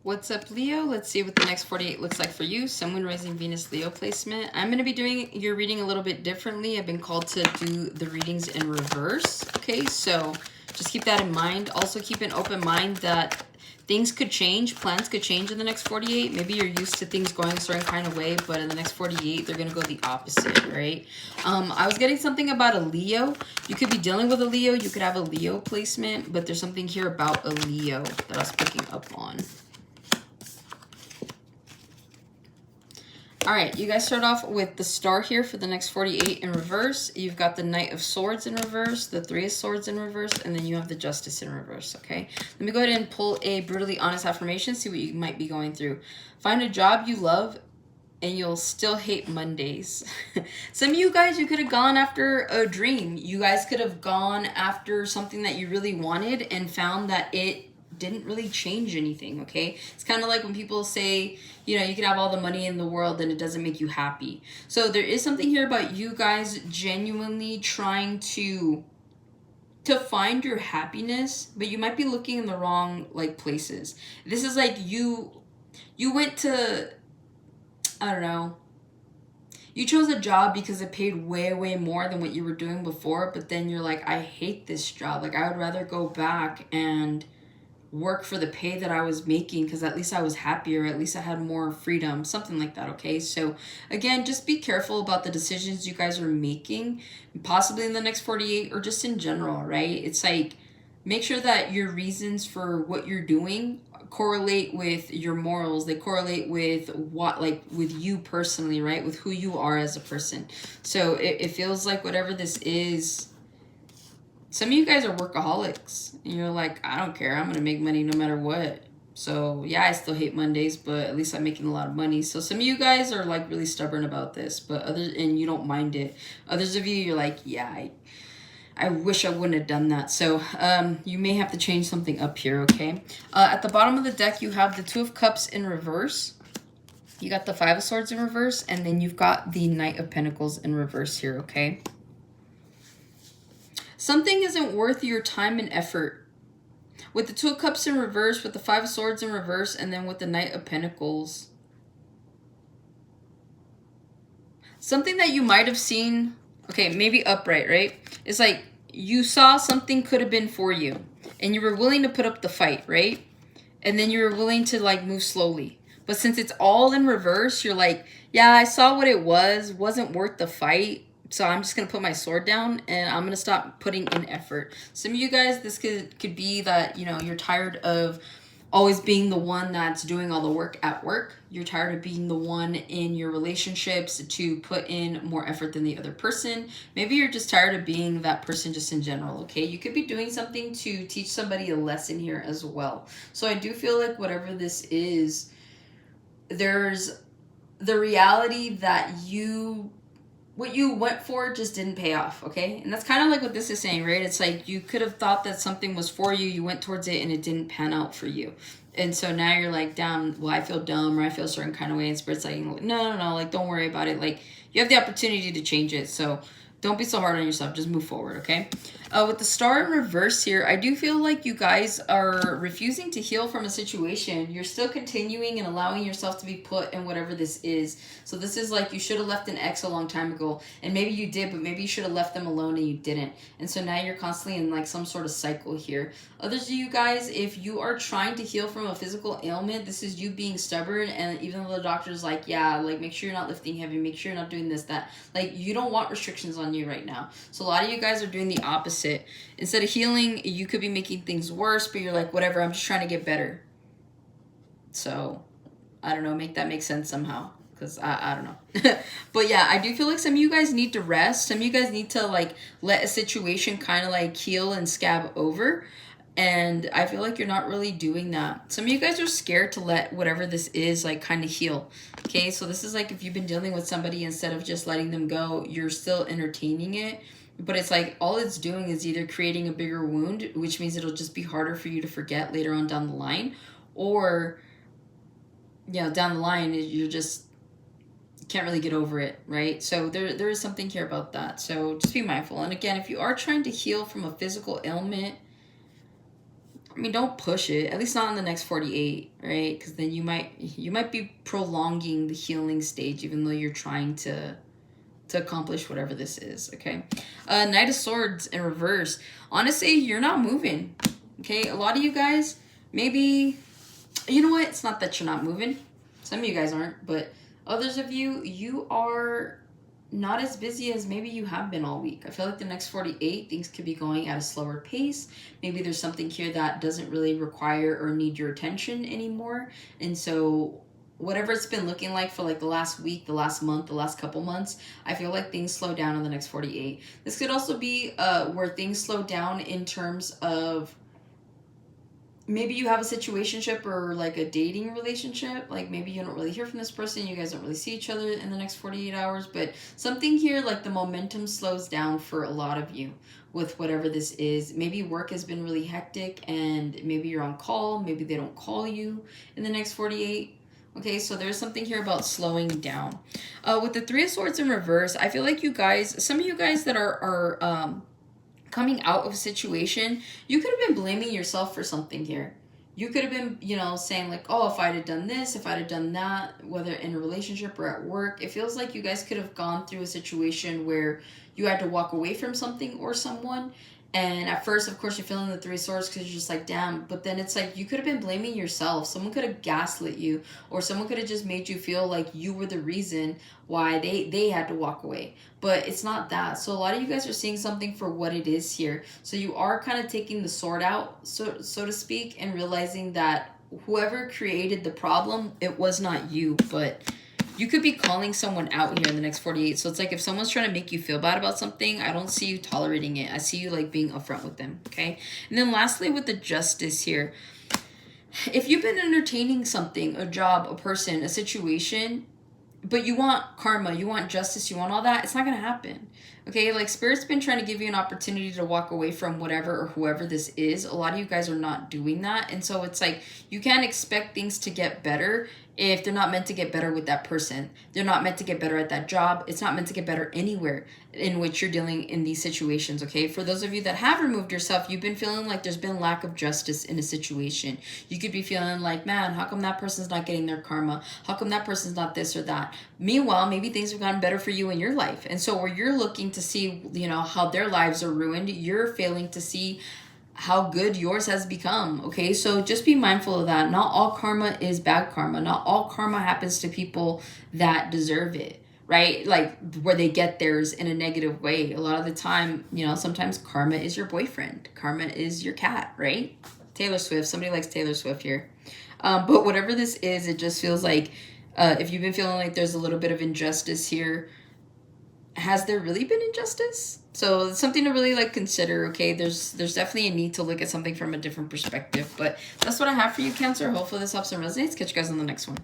What's up, Leo? Let's see what the next 48 looks like for you. Sun, Moon, Rising, Venus, Leo placement. I'm going to be doing your reading a little bit differently. I've been called to do the readings in reverse. Okay, so just keep that in mind. Also keep an open mind that things could change. Plans could change in the next 48. Maybe you're used to things going a certain kind of way, but in the next 48, they're going to go the opposite, right? I was getting something about a Leo. You could be dealing with a Leo. You could have a Leo placement, but there's something here about a Leo that I was picking up on. All right, you guys start off with the star here for the next 48 in reverse. You've got the Knight of Swords in reverse, the Three of Swords in reverse, and then you have the Justice in reverse, okay? Let me go ahead and pull a brutally honest affirmation, see what you might be going through. Find a job you love and you'll still hate Mondays. Some of you guys, you could have gone after a dream. You guys could have gone after something that you really wanted and found that it didn't really change anything, okay? It's kind of like when people say, you know, you can have all the money in the world and it doesn't make you happy. So there is something here about you guys genuinely trying to find your happiness, but you might be looking in the wrong like places. This is like you went to, I don't know, you chose a job because it paid way more than what you were doing before, but then you're like, I hate this job. Like, I would rather go back and work for the pay that I was making because at least I was happier, at least I had more freedom, something like that, okay? So again, just be careful about the decisions you guys are making, possibly in the next 48 or just in general, right? It's like, make sure that your reasons for what you're doing correlate with your morals. They correlate with what, like, with you personally, right? With who you are as a person. So it feels like whatever this is, some of you guys are workaholics and you're like, I don't care, I'm gonna make money no matter what. So yeah, I still hate Mondays, but at least I'm making a lot of money. So some of you guys are like really stubborn about this, but others, and you don't mind it. Others of you, you're like, yeah, I wish I wouldn't have done that. So you may have to change something up here, okay? At the bottom of the deck, you have the Two of Cups in reverse. You got the Five of Swords in reverse, and then you've got the Knight of Pentacles in reverse here, okay? Something isn't worth your time and effort. With the Two of Cups in reverse, with the Five of Swords in reverse, and then with the Knight of Pentacles. Something that you might have seen, okay, maybe upright, right? It's like you saw something could have been for you, and you were willing to put up the fight, right? And then you were willing to like move slowly. But since it's all in reverse, you're like, yeah, I saw what it wasn't worth the fight. So I'm just going to put my sword down and I'm going to stop putting in effort. Some of you guys, this could be that, you know, you're tired of always being the one that's doing all the work at work. You're tired of being the one in your relationships to put in more effort than the other person. Maybe you're just tired of being that person just in general, okay? You could be doing something to teach somebody a lesson here as well. So I do feel like whatever this is, there's the reality that what you went for just didn't pay off, okay? And that's kind of like what this is saying, right? It's like you could have thought that something was for you, you went towards it, and it didn't pan out for you. And so now you're like, damn, well, I feel dumb, or I feel a certain kind of way, and Spirit's like, no, like, don't worry about it. Like, you have the opportunity to change it, so don't be so hard on yourself. Just move forward, okay? With the Star in reverse here, I do feel like you guys are refusing to heal from a situation. You're still continuing and allowing yourself to be put in whatever this is. So this is like you should have left an ex a long time ago. And maybe you did, but maybe you should have left them alone and you didn't. And so now you're constantly in like some sort of cycle here. Others of you guys, if you are trying to heal from a physical ailment, this is you being stubborn. And even though the doctor's like, yeah, like make sure you're not lifting heavy, make sure you're not doing this, that. Like you don't want restrictions on you right now. So a lot of you guys are doing the opposite. Instead of healing, you could be making things worse, but you're like, whatever, I'm just trying to get better. So, I don't know, make that make sense somehow. Because I don't know. But yeah, I do feel like some of you guys need to rest. Some of you guys need to like let a situation kind of like heal and scab over. And I feel like you're not really doing that. Some of you guys are scared to let whatever this is like kind of heal. Okay, so this is like if you've been dealing with somebody, instead of just letting them go, you're still entertaining it. But it's like all it's doing is either creating a bigger wound, which means it'll just be harder for you to forget later on down the line. Or, you know, down the line, you're just can't really get over it, right? So there is something here about that. So just be mindful. And again, if you are trying to heal from a physical ailment, I mean, don't push it, at least not in the next 48, right? Because then you might be prolonging the healing stage, even though you're trying to accomplish whatever this is, okay? Knight of Swords in reverse. Honestly, you're not moving, okay? A lot of you guys, maybe, you know what? It's not that you're not moving. Some of you guys aren't, but others of you, you are not as busy as maybe you have been all week. I feel like the next 48, things could be going at a slower pace. Maybe there's something here that doesn't really require or need your attention anymore. And so whatever it's been looking like for like the last week, the last month, the last couple months, I feel like things slow down in the next 48. This could also be where things slow down in terms of maybe you have a situationship or like a dating relationship. Like maybe you don't really hear from this person. You guys don't really see each other in the next 48 hours. But something here, like the momentum slows down for a lot of you with whatever this is. Maybe work has been really hectic and maybe you're on call. Maybe they don't call you in the next 48. Okay, so there's something here about slowing down. With the Three of Swords in reverse, I feel like you guys, some of you guys that are coming out of a situation, you could have been blaming yourself for something here. You could have been, you know, saying like, oh, if I'd have done this, if I'd have done that, whether in a relationship or at work. It feels like you guys could have gone through a situation where you had to walk away from something or someone. And at first, of course, you're feeling the Three of Swords because you're just like, damn. But then it's like you could have been blaming yourself. Someone could have gaslit you, or someone could have just made you feel like you were the reason why they had to walk away. But it's not that. So a lot of you guys are seeing something for what it is here. So you are kind of taking the sword out, so to speak, and realizing that whoever created the problem, it was not you, but you could be calling someone out here in the next 48. So it's like if someone's trying to make you feel bad about something, I don't see you tolerating it. I see you like being upfront with them, okay? And then lastly, with the Justice here, if you've been entertaining something, a job, a person, a situation, but you want karma, you want justice, you want all that, it's not going to happen. Okay, like Spirit's been trying to give you an opportunity to walk away from whatever or whoever this is. A lot of you guys are not doing that. And so it's like you can't expect things to get better if they're not meant to get better with that person. They're not meant to get better at that job. It's not meant to get better anywhere in which you're dealing in these situations, okay? For those of you that have removed yourself, you've been feeling like there's been lack of justice in a situation. You could be feeling like, man, how come that person's not getting their karma? How come that person's not this or that? Meanwhile, maybe things have gotten better for you in your life. And so where you're looking to see, you know, how their lives are ruined, you're failing to see how good yours has become, okay? So just be mindful of that. Not all karma is bad karma. Not all karma happens to people that deserve it, right? Like where they get theirs in a negative way. A lot of the time, you know, sometimes karma is your boyfriend. Karma is your cat, right? Taylor Swift. Somebody likes Taylor Swift here. But whatever this is, it just feels like if you've been feeling like there's a little bit of injustice here, has there really been injustice? So it's something to really like consider, okay? There's definitely a need to look at something from a different perspective. But that's what I have for you, Cancer. Hopefully this helps and resonates. Catch you guys on the next one.